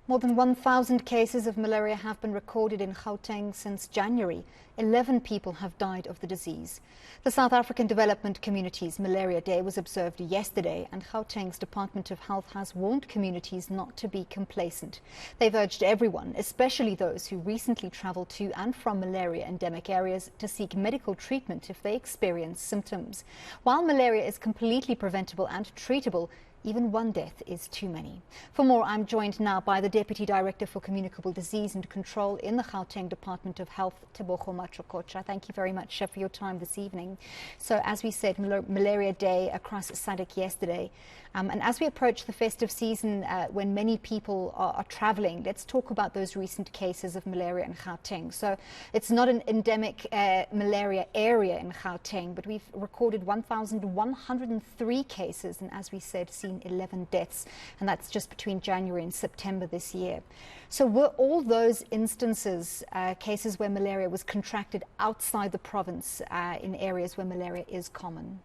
More than 1,000 cases of malaria have been recorded in Gauteng since January. 11 people have died of the disease. The South African Development Community's Malaria Day was observed yesterday, and Gauteng's Department of Health has warned communities not to be complacent. They've urged everyone, especially those who recently travelled to and from malaria endemic areas, to seek medical treatment if they experience symptoms. While malaria is completely preventable and treatable, even one death is too many. For more, I'm joined now by the Deputy Director for Communicable Disease and Control in the Gauteng Department of Health, Tebogo Matjokotja. Thank you very much for your time this evening. So, as we said, Malaria Day across SADC yesterday. And as we approach the festive season, when many people are travelling, let's talk about those recent cases of malaria in Gauteng. So, it's not an endemic malaria area in Gauteng, but we've recorded 1,103 cases, and as we said, seen 11 deaths, and that's just between January and September this year. So were all those instances cases where malaria was contracted outside the province in areas where malaria is common?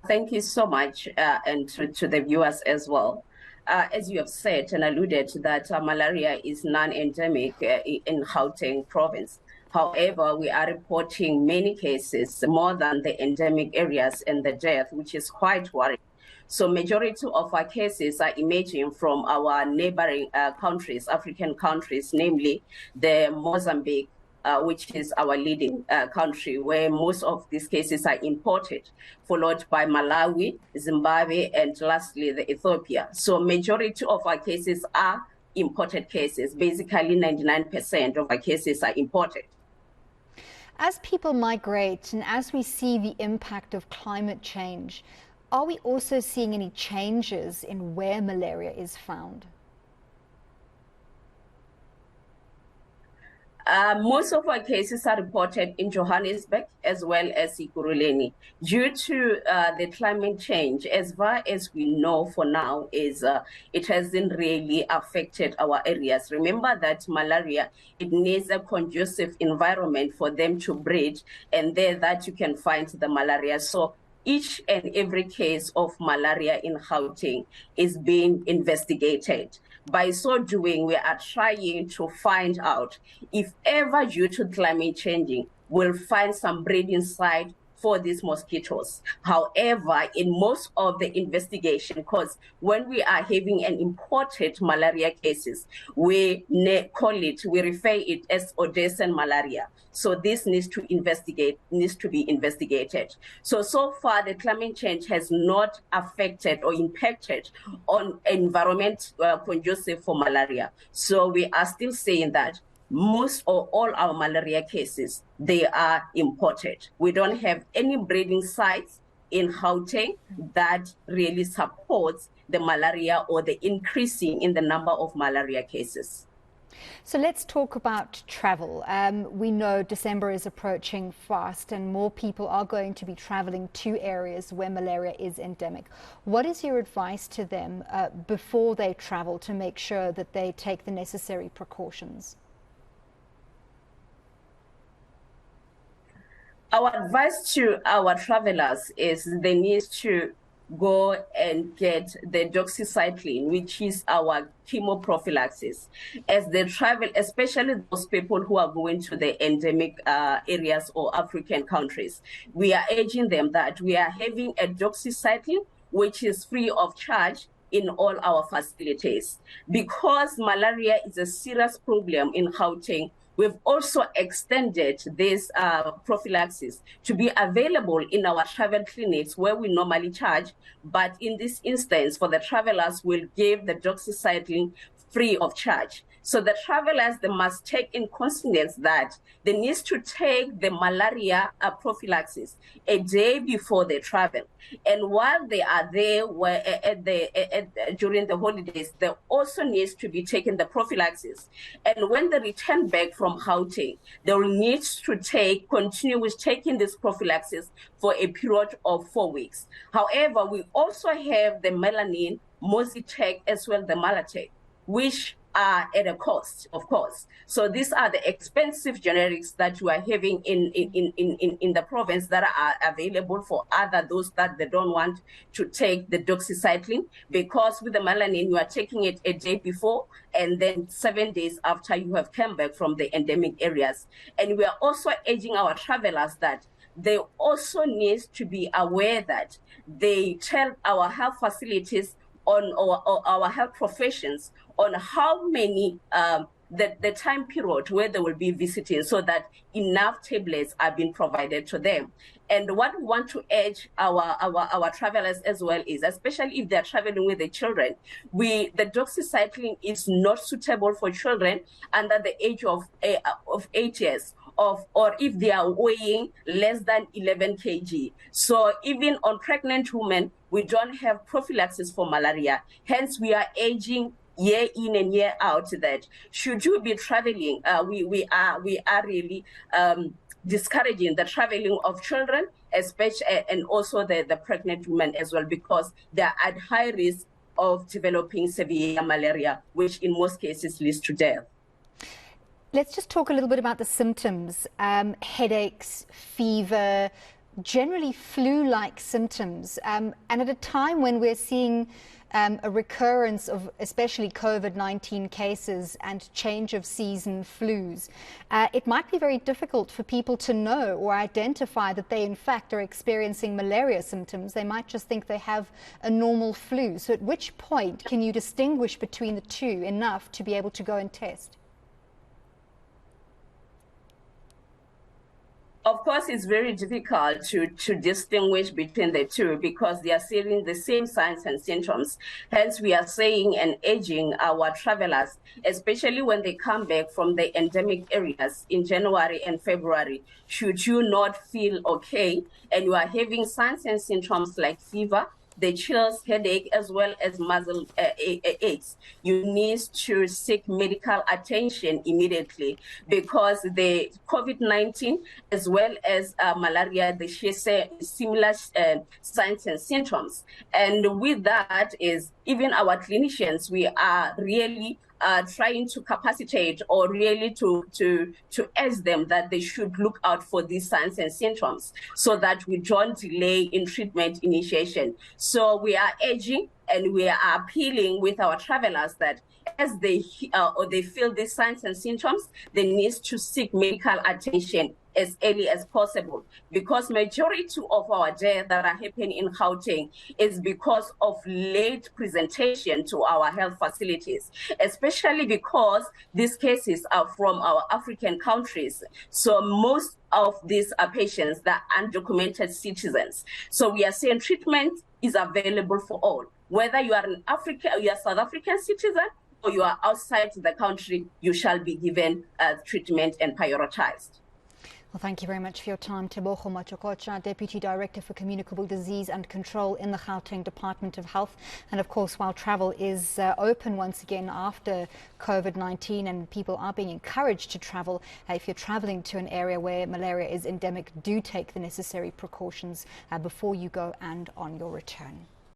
Thank you so much, and to the viewers as well. As you have said and alluded that malaria is non-endemic in Gauteng province. However, we are reporting many cases, more than the endemic areas, and the death, which is quite worrying. So majority of our cases are emerging from our neighboring countries, African countries, namely the Mozambique, which is our leading country, where most of these cases are imported, followed by Malawi, Zimbabwe, and lastly, the Ethiopia. So majority of our cases are imported cases. Basically, 99% of our cases are imported. As people migrate and as we see the impact of climate change, are we also seeing any changes in where malaria is found? Most of our cases are reported in Johannesburg as well as Ekurhuleni. Due to the climate change, as far as we know for now, it hasn't really affected our areas. Remember that malaria, it needs a conducive environment for them to breed, and there that you can find the malaria. So each and every case of malaria in Gauteng is being investigated. By so doing, we are trying to find out if ever due to climate changing, we'll find some breeding site for these mosquitoes. However, in most of the investigation, because when we are having an imported malaria cases, we refer it as Odessan malaria. So this needs to be investigated. So far the climate change has not affected or impacted on environment conducive for malaria. So we are still saying that most or all our malaria cases, they are imported. We don't have any breeding sites in Gauteng that really supports the malaria or the increasing in the number of malaria cases. So let's talk about travel. We know December is approaching fast and more people are going to be traveling to areas where malaria is endemic. What is your advice to them before they travel to make sure that they take the necessary precautions? Our advice to our travelers is they need to go and get the doxycycline, which is our chemoprophylaxis. As they travel, especially those people who are going to the endemic areas or African countries, we are urging them that we are having a doxycycline, which is free of charge in all our facilities. Because malaria is a serious problem in Gauteng, we've also extended this prophylaxis to be available in our travel clinics where we normally charge. But in this instance, for the travelers, we'll give the doxycycline free of charge. So the travelers, they must take in consideration that they need to take the malaria prophylaxis a day before they travel. And while they are there during the holidays, they also need to be taking the prophylaxis. And when they return back from Gauteng, they will need to continue with taking this prophylaxis for a period of 4 weeks. However, we also have the melanin, Mositec, as well the Malatec, which are at a cost, of course. So these are the expensive generics that you are having in the province that are available for those that they don't want to take the doxycycline, because with the melanin, you are taking it a day before and then 7 days after you have come back from the endemic areas. And we are also urging our travelers that they also need to be aware that they tell our health facilities or our health professions on how many the time period where they will be visiting, so that enough tablets are being provided to them. And what we want to urge our travelers as well is, especially if they're traveling with the children, the doxycycline is not suitable for children under the age of 8 years, or if they are weighing less than 11 kg. So even on pregnant women, we don't have prophylaxis for malaria. Hence, we are urging year in and year out that should you be traveling, we are really discouraging the traveling of children, especially, and also the pregnant women as well, because they are at high risk of developing severe malaria, which in most cases leads to death. Let's just talk a little bit about the symptoms, headaches, fever, generally flu-like symptoms. And at a time when we're seeing a recurrence of especially COVID-19 cases and change of season flus, it might be very difficult for people to know or identify that they in fact are experiencing malaria symptoms. They might just think they have a normal flu. So at which point can you distinguish between the two enough to be able to go and test? Of course, it's very difficult to distinguish between the two because they are seeing the same signs and symptoms. Hence, we are saying and urging our travelers, especially when they come back from the endemic areas in January and February, should you not feel okay and you are having signs and symptoms like fever, the chills, headache, as well as muscle aches, you need to seek medical attention immediately, because the COVID-19 as well as malaria, they share similar signs and symptoms. And with that is, even our clinicians, we are really trying to capacitate or really to urge them that they should look out for these signs and symptoms so that we don't delay in treatment initiation. So we are urging and we are appealing with our travelers that as they feel these signs and symptoms, they need to seek medical attention as early as possible, because majority of our deaths that are happening in Gauteng is because of late presentation to our health facilities, especially because these cases are from our African countries. So most of these are patients that are undocumented citizens. So we are saying treatment is available for all. Whether you are in Africa, you are South African citizen, or you are outside the country, you shall be given treatment and prioritized. Well, thank you very much for your time, Tebogo Matjokotja, Deputy Director for Communicable Disease and Control in the Gauteng Department of Health. And of course, while travel is open once again after COVID-19 and people are being encouraged to travel, if you're traveling to an area where malaria is endemic, do take the necessary precautions before you go and on your return.